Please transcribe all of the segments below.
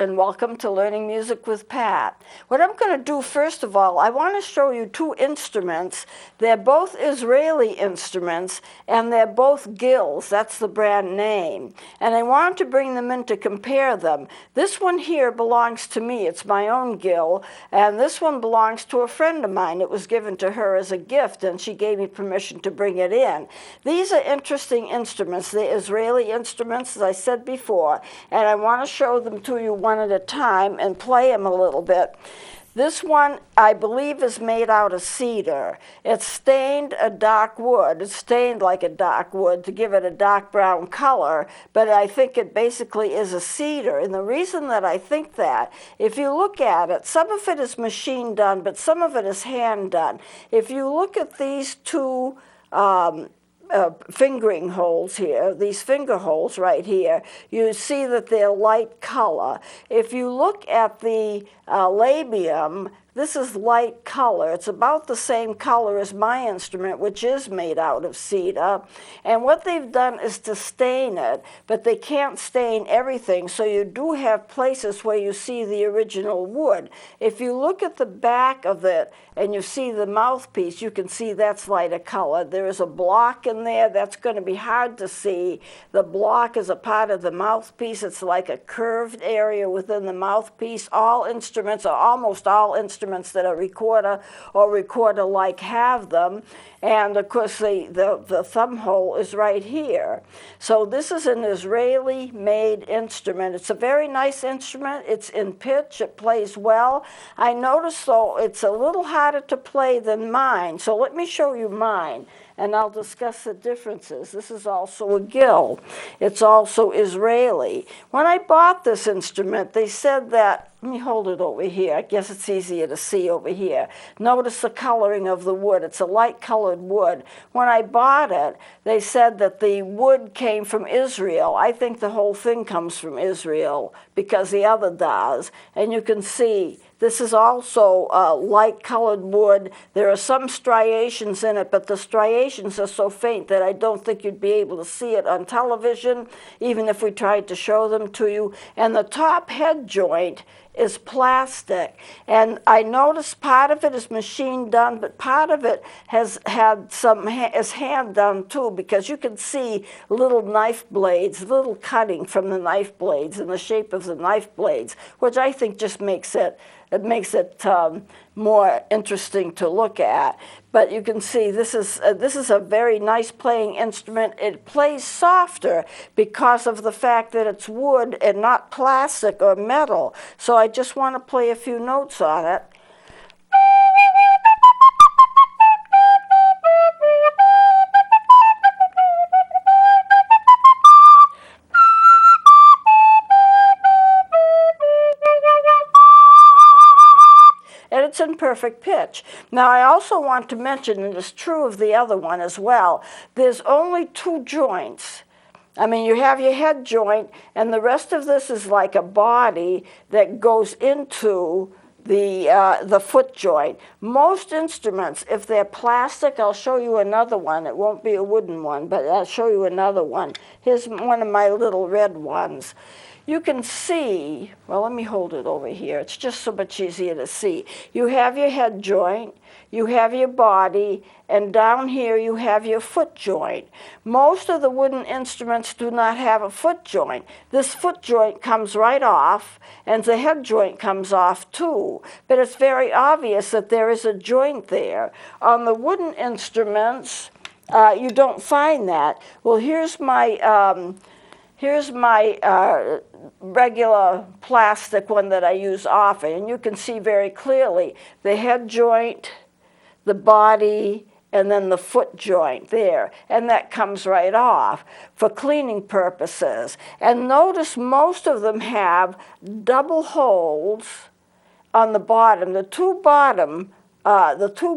and welcome to Learning Music with Pat. What I'm going to do first of all, I want to show you two instruments. They're both Israeli instruments and they're both gills. That's the brand name. And I want to bring them in to compare them. This one here belongs to me. It's my own gill. And this one belongs to a friend of mine. It was given to her as a gift and she gave me permission to bring it in. These are interesting instruments. They're Israeli instruments, as I said before. And I want to show them to you one at a time and play them a little bit. This one, I believe, is made out of cedar. It's stained a dark wood. It's stained like a dark wood to give it a dark brown color, but I think it basically is a cedar. And the reason that I think that, if you look at it, some of it is machine done, but some of it is hand done. If you look at these two fingering holes here, these finger holes right here, you see that they're light color. If you look at the labium, this is light color. It's about the same color as my instrument, which is made out of cedar. And what they've done is to stain it, but they can't stain everything, so you do have places where you see the original wood. If you look at the back of it and you see the mouthpiece, you can see that's lighter color. There is a block in there that's going to be hard to see. The block is a part of the mouthpiece. It's like a curved area within the mouthpiece. All instruments, or almost all instruments that a recorder or recorder-like have them. And of course the thumb hole is right here. So this is an Israeli-made instrument. It's a very nice instrument. It's in pitch. It plays well. I noticed though it's a little harder to play than mine. So let me show you mine and I'll discuss the differences. This is also a gill. It's also Israeli. When I bought this instrument, they said that, let me hold it over here. I guess it's easier to see over here. Notice the coloring of the wood. It's a light colored wood. When I bought it, they said that the wood came from Israel. I think the whole thing comes from Israel because the other does. And you can see this is also light colored wood. There are some striations in it, but the striations are so faint that I don't think you'd be able to see it on television, even if we tried to show them to you. And the top head joint is plastic. And I noticed part of it is machine done, but part of it has had some is hand done too, because you can see little knife blades, little cutting from the knife blades in the shape of the knife blades, which I think just makes it more interesting to look at. But you can see this is a very nice playing instrument. It plays softer because of the fact that it's wood and not plastic or metal. So I just want to play a few notes on it. And it's in perfect pitch. Now I also want to mention, and it's true of the other one as well, there's only two joints. I mean, you have your head joint, and the rest of this is like a body that goes into the foot joint. Most instruments, if they're plastic, I'll show you another one. It won't be a wooden one, but I'll show you another one. Here's one of my little red ones. You can see, well, let me hold it over here. It's just so much easier to see. You have your head joint, you have your body, and down here you have your foot joint. Most of the wooden instruments do not have a foot joint. This foot joint comes right off, and the head joint comes off too. But it's very obvious that there is a joint there. On the wooden instruments, you don't find that. Well, here's my regular plastic one that I use often, and you can see very clearly the head joint, the body, and then the foot joint there, and that comes right off for cleaning purposes. And notice most of them have double holes on the bottom. The two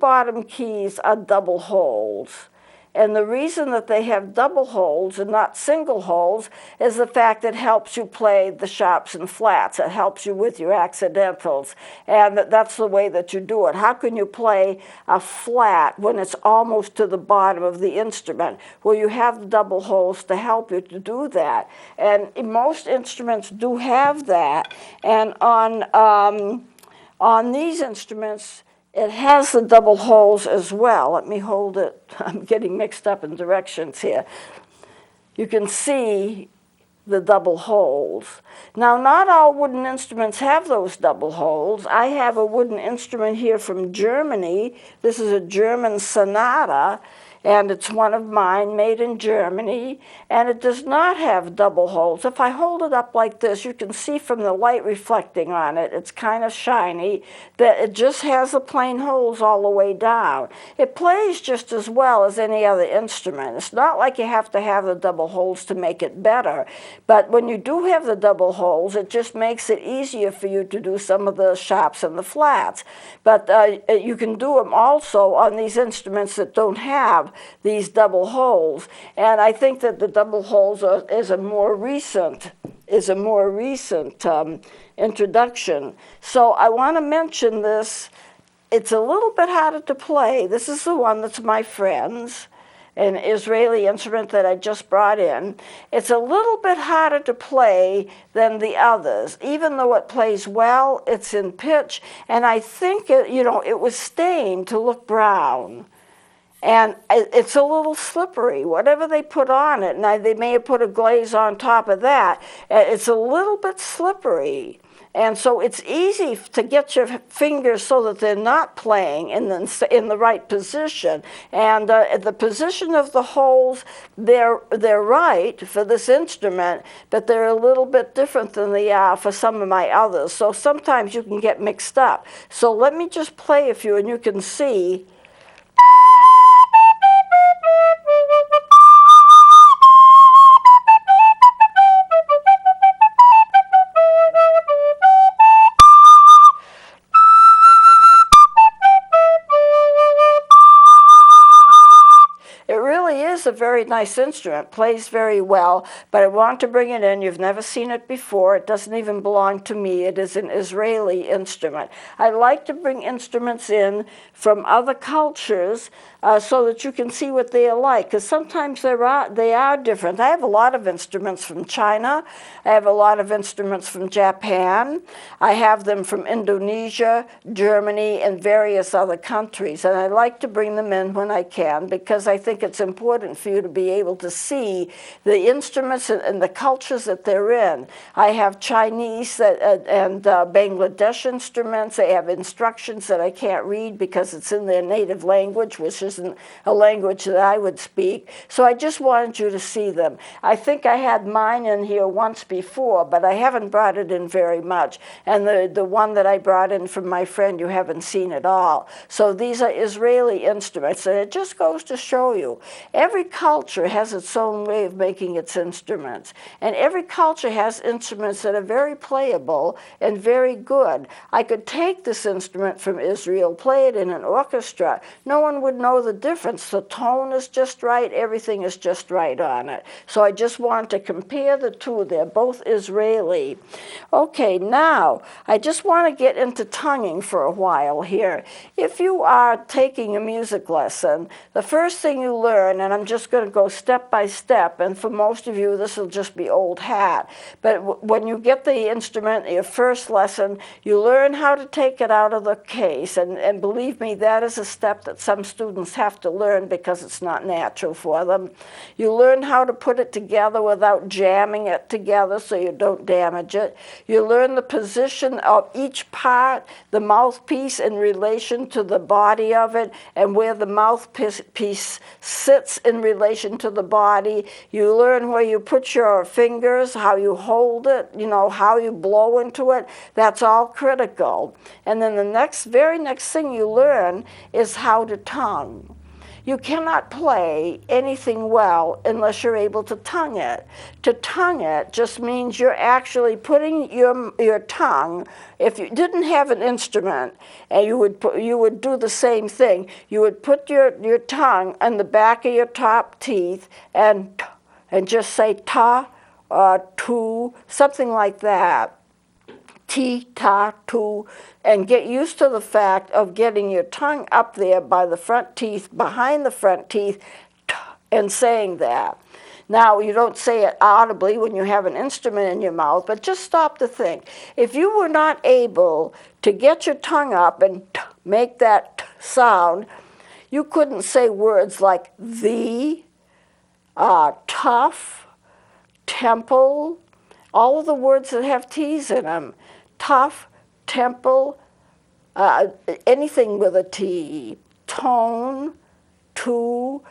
bottom keys are double holes. And the reason that they have double holes and not single holes is the fact that it helps you play the sharps and flats. It helps you with your accidentals. And that's the way that you do it. How can you play a flat when it's almost to the bottom of the instrument? Well, you have the double holes to help you to do that. And most instruments do have that. And on these instruments, it has the double holes as well. Let me hold it. I'm getting mixed up in directions here. You can see the double holes. Now, not all wooden instruments have those double holes. I have a wooden instrument here from Germany. This is a German sonata, and it's one of mine, made in Germany, and it does not have double holes. If I hold it up like this, you can see from the light reflecting on it, it's kind of shiny, that it just has the plain holes all the way down. It plays just as well as any other instrument. It's not like you have to have the double holes to make it better, but when you do have the double holes, it just makes it easier for you to do some of the sharps and the flats. But you can do them also on these instruments that don't have these double holes, and I think that the double holes is a more recent introduction. So I want to mention this. It's a little bit harder to play. This is the one that's my friend's, an Israeli instrument that I just brought in. It's a little bit harder to play than the others. Even though it plays well, it's in pitch, and I think it was stained to look brown. And it's a little slippery. Whatever they put on it, and they may have put a glaze on top of that, it's a little bit slippery. And so it's easy to get your fingers so that they're not playing in the right position. And the position of the holes, they're right for this instrument, but they're a little bit different than they are for some of my others. So sometimes you can get mixed up. So let me just play a few, and you can see. Is a very nice instrument, plays very well, but I want to bring it in. You've never seen it before. It doesn't even belong to me. It is an Israeli instrument. I like to bring instruments in from other cultures so that you can see what they are like, because sometimes they are different. I have a lot of instruments from China. I have a lot of instruments from Japan. I have them from Indonesia, Germany, and various other countries, and I like to bring them in when I can, because I think it's important for you to be able to see the instruments and the cultures that they're in. I have Chinese and Bangladesh instruments. They have instructions that I can't read because it's in their native language, which isn't a language that I would speak. So I just wanted you to see them. I think I had mine in here once before, but I haven't brought it in very much. And the one that I brought in from my friend, you haven't seen at all. So these are Israeli instruments, and it just goes to show you. Every culture has its own way of making its instruments, and every culture has instruments that are very playable and very good. I could take this instrument from Israel, play it in an orchestra. No one would know the difference. The tone is just right. Everything is just right on it. So I just want to compare the two. They're both Israeli. Okay, now I just want to get into tonguing for a while here. If you are taking a music lesson, the first thing you learn, and I'm just going to go step by step, and for most of you this will just be old hat, but when you get the instrument, your first lesson, you learn how to take it out of the case, and believe me, that is a step that some students have to learn because it's not natural for them. You learn how to put it together without jamming it together so you don't damage it. You learn the position of each part, the mouthpiece in relation to the body of it, and where the mouthpiece sits in relation to the body. You learn where you put your fingers, how you hold it, how you blow into it. That's all critical. And then the very next thing you learn is how to tongue. You cannot play anything well unless you're able to tongue it. To tongue it just means you're actually putting your tongue. If you didn't have an instrument, and you would do the same thing. You would put your tongue on the back of your top teeth and just say ta, tu, something like that. Ti, ta, tu, and get used to the fact of getting your tongue up there by the front teeth, behind the front teeth, and saying that. Now, you don't say it audibly when you have an instrument in your mouth, but just stop to think. If you were not able to get your tongue up and make that sound, you couldn't say words like the, tough, temple, all of the words that have T's in them. Tough, temple, anything with a T, tone, to.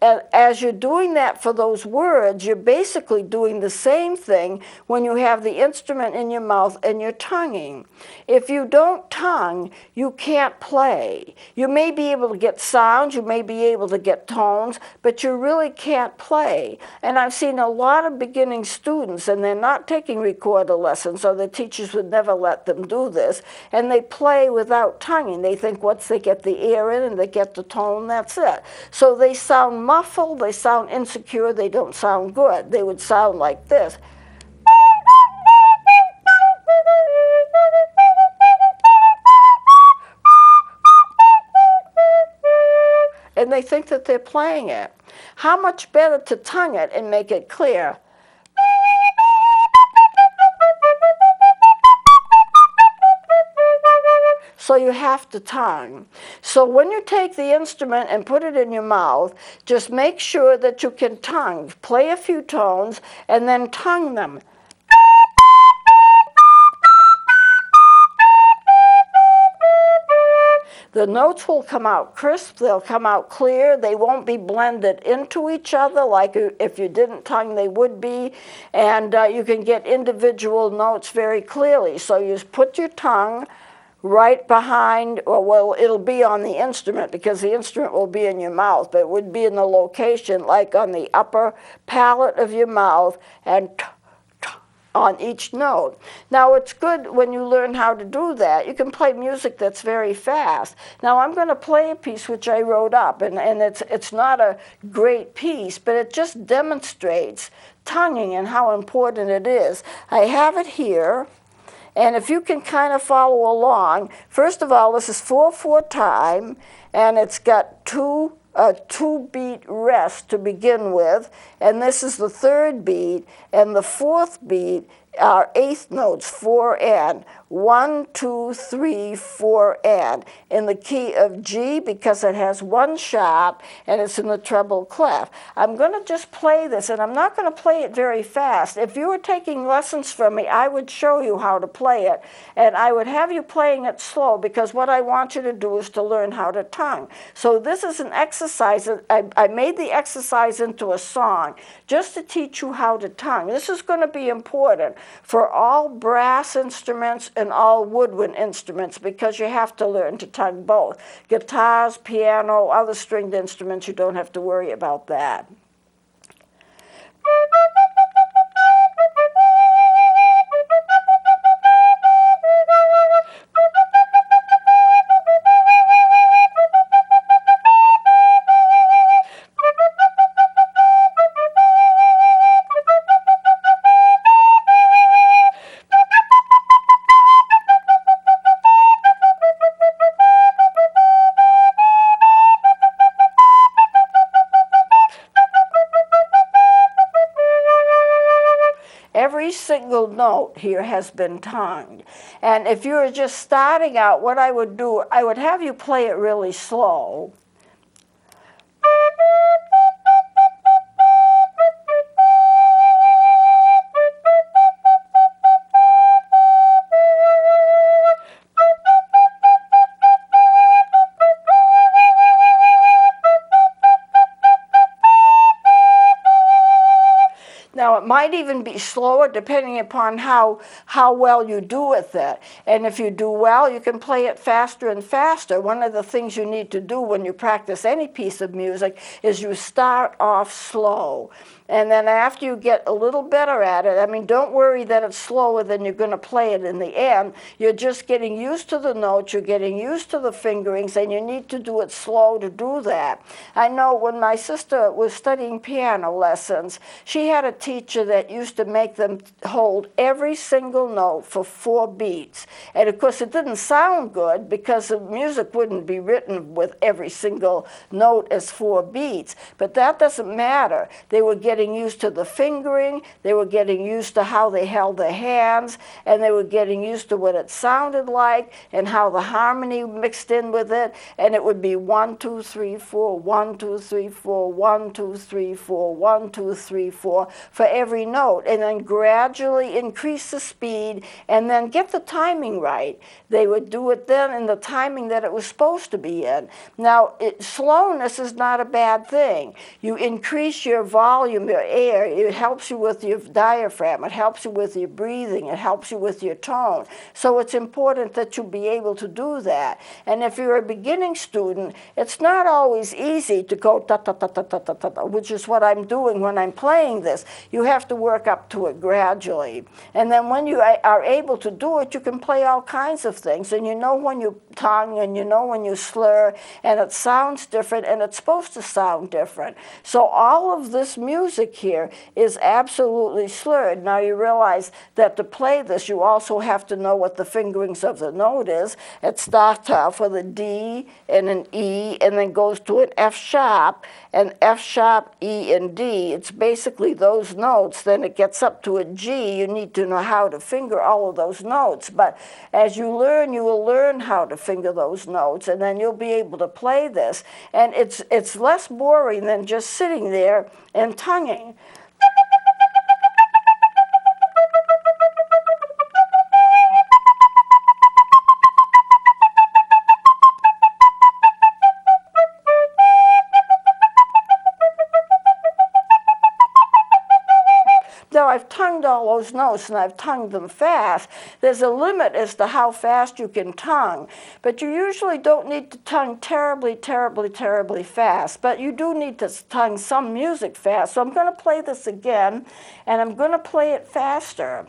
And as you're doing that for those words, you're basically doing the same thing when you have the instrument in your mouth and you're tonguing. If you don't tongue, you can't play. You may be able to get sounds, you may be able to get tones, but you really can't play. And I've seen a lot of beginning students, and they're not taking recorder lessons, so the teachers would never let them do this, and they play without tonguing. They think once they get the air in and they get the tone, that's it. So they sound muffled, they sound insecure, they don't sound good. They would sound like this. And they think that they're playing it. How much better to tongue it and make it clear? So you have to tongue. So when you take the instrument and put it in your mouth, just make sure that you can tongue. Play a few tones and then tongue them. The notes will come out crisp, they'll come out clear, they won't be blended into each other like if you didn't tongue they would be, and you can get individual notes very clearly. So you put your tongue right behind, well, it'll be on the instrument because the instrument will be in your mouth, but it would be in the location like on the upper palate of your mouth and on each note. Now, it's good when you learn how to do that. You can play music that's very fast. Now, I'm going to play a piece which I wrote up, and it's not a great piece, but it just demonstrates tonguing and how important it is. I have it here. And if you can kind of follow along, first of all, this is 4/4 time, and it's got a 2-beat rest to begin with, and this is the 3rd beat, and the 4th beat are 8th notes, 4 and. 1, 2, 3, 4 and. In the key of G because it has 1 sharp and it's in the treble clef. I'm going to just play this, and I'm not going to play it very fast. If you were taking lessons from me, I would show you how to play it, and I would have you playing it slow because what I want you to do is to learn how to tongue. So this is an exercise. I made the exercise into a song just to teach you how to tongue. This is going to be important for all brass instruments and all woodwind instruments because you have to learn to tongue both. Guitars, piano, other stringed instruments, you don't have to worry about that. Every single note here has been tongued. And if you were just starting out, what I would do, I would have you play it really slow. Now, it might even be slower depending upon how well you do with it. And if you do well, you can play it faster and faster. One of the things you need to do when you practice any piece of music is you start off slow. And then after you get a little better at it, I mean, don't worry that it's slower than you're going to play it in the end. You're just getting used to the notes, you're getting used to the fingerings, and you need to do it slow to do that. I know when my sister was studying piano lessons, she had a teacher that used to make them hold every single note for 4 beats. And of course, it didn't sound good because the music wouldn't be written with every single note as 4 beats. But that doesn't matter. They were getting used to the fingering, they were getting used to how they held their hands, and they were getting used to what it sounded like and how the harmony mixed in with it. And it would be 1, 2, 3, 4, 1, 2, 3, 4, 1, 2, 3, 4, 1, 2, 3, 4 for every note, and then gradually increase the speed and then get the timing right. They would do it then in the timing that it was supposed to be in. Now, slowness is not a bad thing. You increase your volume, your air, it helps you with your diaphragm, it helps you with your breathing, it helps you with your tone. So it's important that you be able to do that. And if you're a beginning student, it's not always easy to go ta ta ta ta ta ta ta, which is what I'm doing when I'm playing this. You have to work up to it gradually. And then when you are able to do it, you can play all kinds of things. And you know when you tongue, and you know when you slur, and it sounds different, and it's supposed to sound different. So all of this music here is absolutely slurred. Now you realize that to play this, you also have to know what the fingerings of the note is. It starts off with a D and an E, and then goes to an F sharp, and F sharp, E, and D. It's basically those notes. Then it gets up to a G. You need to know how to finger all of those notes. But as you learn, you will learn how to finger those notes, and then you'll be able to play this. And it's less boring than just sitting there and tonguing. Now, I've tongued all those notes, and I've tongued them fast. There's a limit as to how fast you can tongue, but you usually don't need to tongue terribly, terribly, terribly fast, but you do need to tongue some music fast. So I'm going to play this again, and I'm going to play it faster.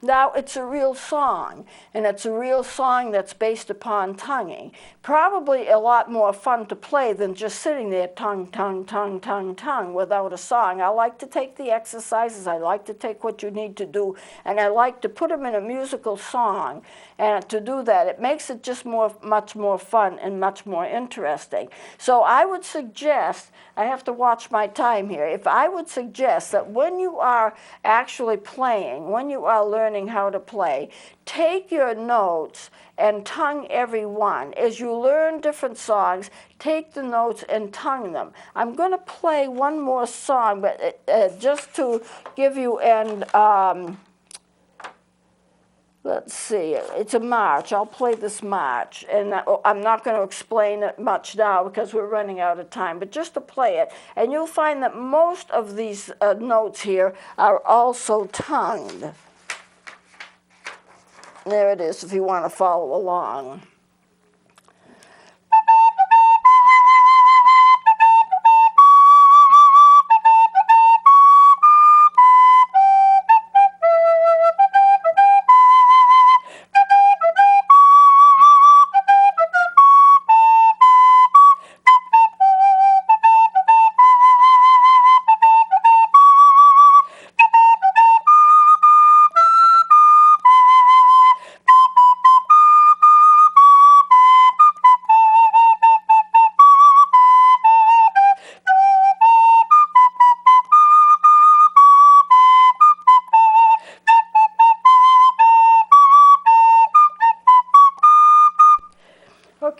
Now, it's a real song, and it's a real song that's based upon tonguing. Probably a lot more fun to play than just sitting there tongue, tongue, tongue, tongue, tongue without a song. I like to take the exercises, I like to take what you need to do, and I like to put them in a musical song. And to do that, it makes it just much more fun and much more interesting. So I would suggest, I have to watch my time here, if I would suggest that when you are actually playing, when you are learning how to play, take your notes and tongue every one. As you learn different songs, take the notes and tongue them. I'm going to play one more song, but just to give you an, let's see, it's a march. I'll play this march, and I'm not going to explain it much now because we're running out of time, but just to play it. And you'll find that most of these notes here are also tongued. There it is if you want to follow along.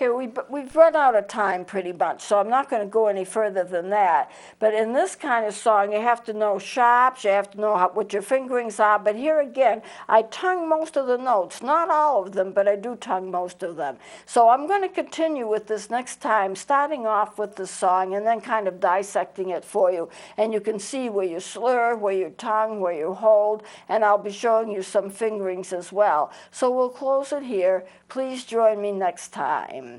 Okay, we've run out of time pretty much, so I'm not going to go any further than that. But in this kind of song, you have to know sharps, you have to know what your fingerings are. But here again, I tongue most of the notes, not all of them, but I do tongue most of them. So I'm going to continue with this next time, starting off with the song and then kind of dissecting it for you. And you can see where you slur, where you tongue, where you hold, and I'll be showing you some fingerings as well. So we'll close it here. Please join me next time.